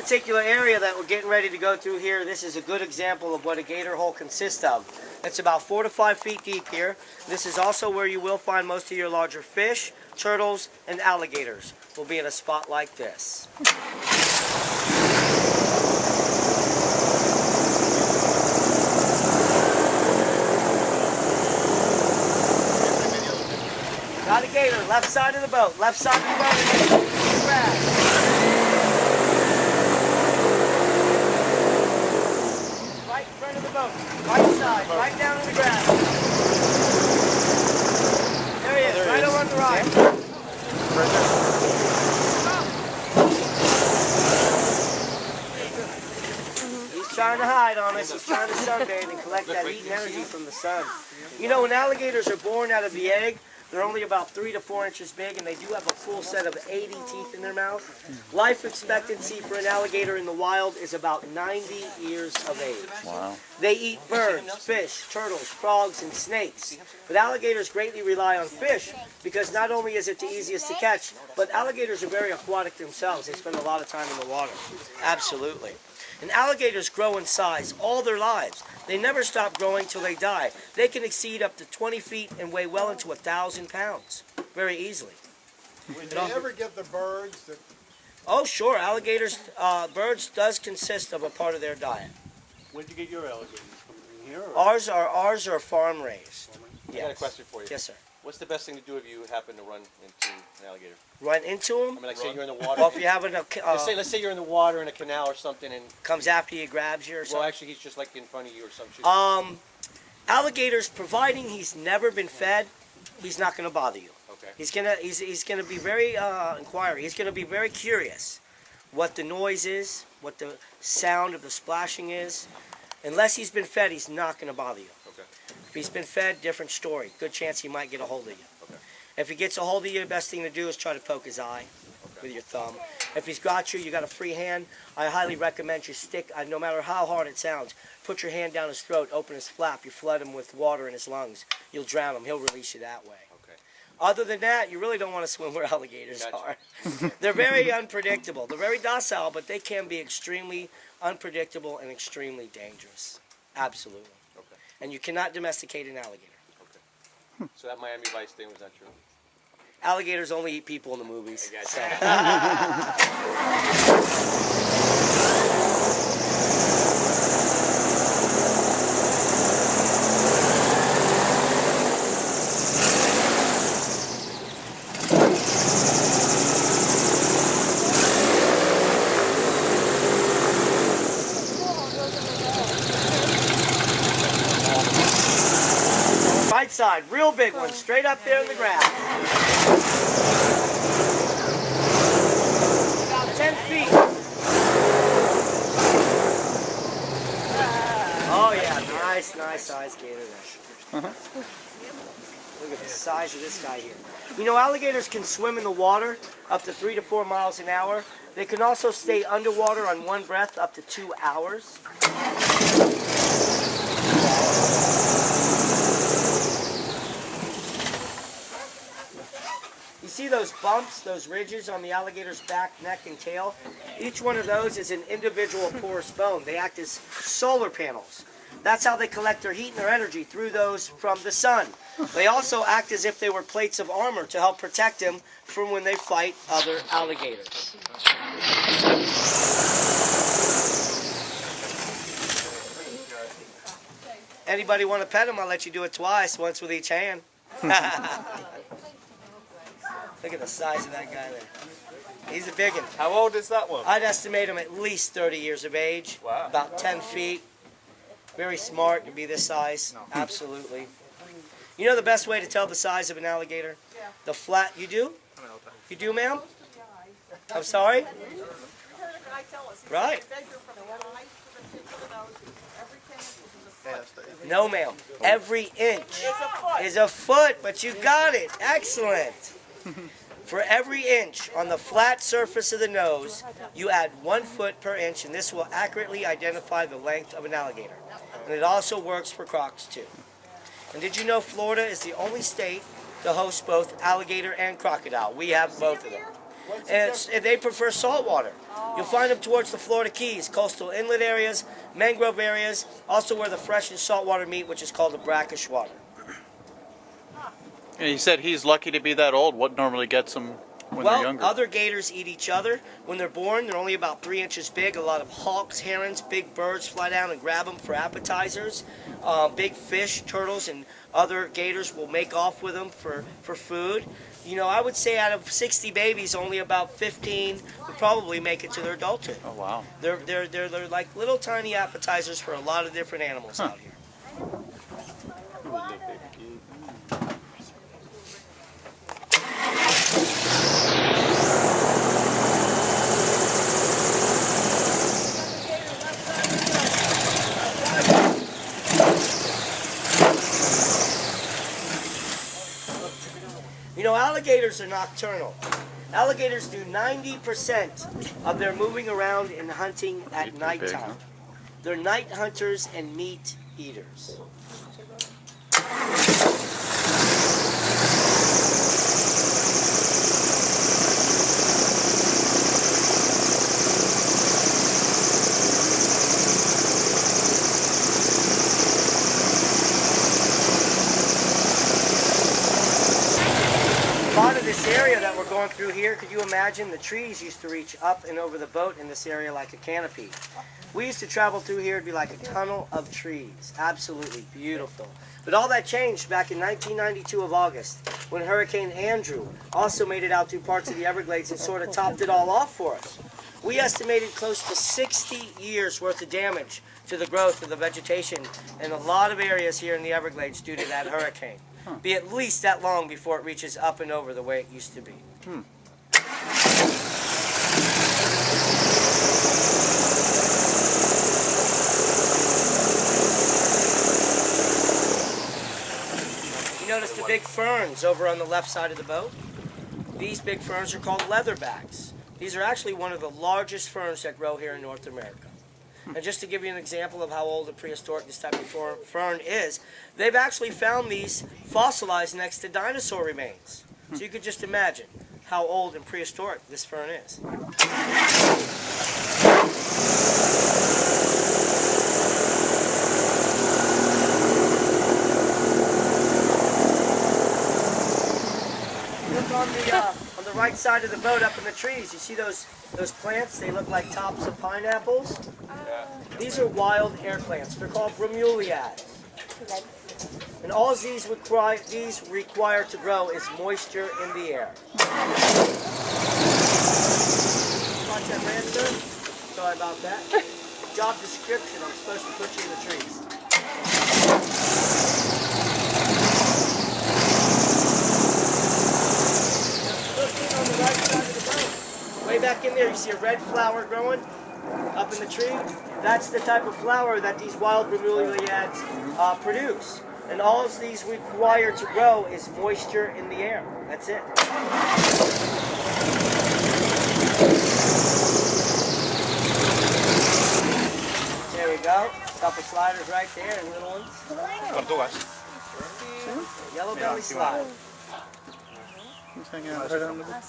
particular area that we're getting ready to go through here, this is a good example of what a gator hole consists of. It's about 4 to 5 feet deep here. This is also where you will find most of your larger fish, turtles, and alligators. Will be in a spot like this. Got a gator, left side of the boat, left side of the boat, and grab. Right in front of the boat, right side, right down to the ground. There he is, right over on the right. He's trying to hide on us, he's trying to sunbathe and collect that heat and energy from the sun. You know, when alligators are born out of the egg, they're only about 3 to 4 inches big, and they do have a full set of 80 teeth in their mouth. Life expectancy for an alligator in the wild is about 90 years of age. Wow. They eat birds, fish, turtles, frogs, and snakes. But alligators greatly rely on fish because not only is it the easiest to catch, but alligators are very aquatic themselves. They spend a lot of time in the water. Absolutely. And alligators grow in size all their lives. They never stop growing till they die. They can exceed up to 20 feet and weigh well into 1,000 pounds very easily. Would they ever get the birds? Oh, sure. Alligators, birds does consist of a part of their diet. Where'd you get your alligators? From here? Or? Ours are farm raised. I got a question for you. Yes, sir. What's the best thing to do if you happen to run into an alligator? Run into them? I mean, like say you're in the water. Well, if you're having a... let's say you're in the water in a canal or something and... Comes after you, grabs you or something? Well, actually, he's just like in front of you or some shit. Alligators, providing he's never been fed, he's not going to bother you. Okay. He's gonna be very inquiring. He's gonna be very curious what the noise is, what the sound of the splashing is. Unless he's been fed, he's not going to bother you. Okay. If he's been fed, different story. Good chance he might get a hold of you. Okay. If he gets a hold of you, the best thing to do is try to poke his eye with your thumb. If he's got you got a free hand, I highly recommend you stick, no matter how hard it sounds, put your hand down his throat, open his flap, you flood him with water in his lungs. You'll drown him. He'll release you that way. Okay. Other than that, you really don't want to swim where alligators are. They're very unpredictable. They're very docile, but they can be extremely unpredictable and extremely dangerous. Absolutely. Okay. And you cannot domesticate an alligator. Okay. So that Miami Vice thing was not true? Alligators only eat people in the movies. I So. Right side, real big one, straight up there in the ground. About 10 feet. Oh yeah, nice size gator there. Look at the size of this guy here. You know, alligators can swim in the water up to 3 to 4 miles an hour. They can also stay underwater on one breath up to 2 hours. You see those bumps, those ridges on the alligator's back, neck, and tail? Each one of those is an individual porous bone. They act as solar panels. That's how they collect their heat and their energy, through those from the sun. They also act as if they were plates of armor to help protect them from when they fight other alligators. Anybody want to pet them? I'll let you do it twice, once with each hand. Look at the size of that guy there. He's a big one. How old is that one? I'd estimate him at least 30 years of age. Wow. About 10 feet. Very smart to be this size. Absolutely. You know the best way to tell the size of an alligator? Yeah. The flat. You do? You do, ma'am? I'm sorry? Right. No, ma'am. Every inch is a foot, but you got it. Excellent. For every inch on the flat surface of the nose, you add 1 foot per inch, and this will accurately identify the length of an alligator. And it also works for crocs, too. And did you know Florida is the only state to host both alligator and crocodile? We have both of them. and they prefer salt water. You'll find them towards the Florida Keys, coastal inlet areas, mangrove areas, also where the fresh and salt water meet, which is called the brackish water. And he said he's lucky to be that old. What normally gets him when they're younger? Well, other gators eat each other. When they're born, they're only about 3 inches big. A lot of hawks, herons, big birds fly down and grab them for appetizers. Big fish, turtles, and other gators will make off with them for food. You know, I would say out of 60 babies, only about 15 would probably make it to their adulthood. Oh, wow. They're like little tiny appetizers for a lot of different animals out here. You know, alligators are nocturnal. Alligators do 90% of their moving around and hunting at nighttime. They're night hunters and meat eaters. Part of this area that we're going through here, could you imagine the trees used to reach up and over the boat in this area like a canopy. We used to travel through here, it'd be like a tunnel of trees. Absolutely beautiful. But all that changed back in 1992 of August, when Hurricane Andrew also made it out through parts of the Everglades and sort of topped it all off for us. We estimated close to 60 years worth of damage to the growth of the vegetation in a lot of areas here in the Everglades due to that hurricane. Be at least that long before it reaches up and over the way it used to be. You notice the big ferns over on the left side of the boat? These big ferns are called leatherbacks. These are actually one of the largest ferns that grow here in North America. And just to give you an example of how old and prehistoric this type of fern is, they've actually found these fossilized next to dinosaur remains. So you could just imagine how old and prehistoric this fern is. Look on the right side of the boat up in the trees. You see those plants? They look like tops of pineapples. These are wild air plants. They're called bromeliads. And all these require to grow is moisture in the air. Watch that man, sir? Sorry about that. Job description, I'm supposed to put you in the trees. Looking on the right side of the boat. Way back in there, you see a red flower growing up in the tree. That's the type of flower that these wild bromeliads produce. And all these require to grow is moisture in the air. That's it. There we go. A couple sliders right there and little ones. Tortugas. Yellow belly slide. He's hanging out right under the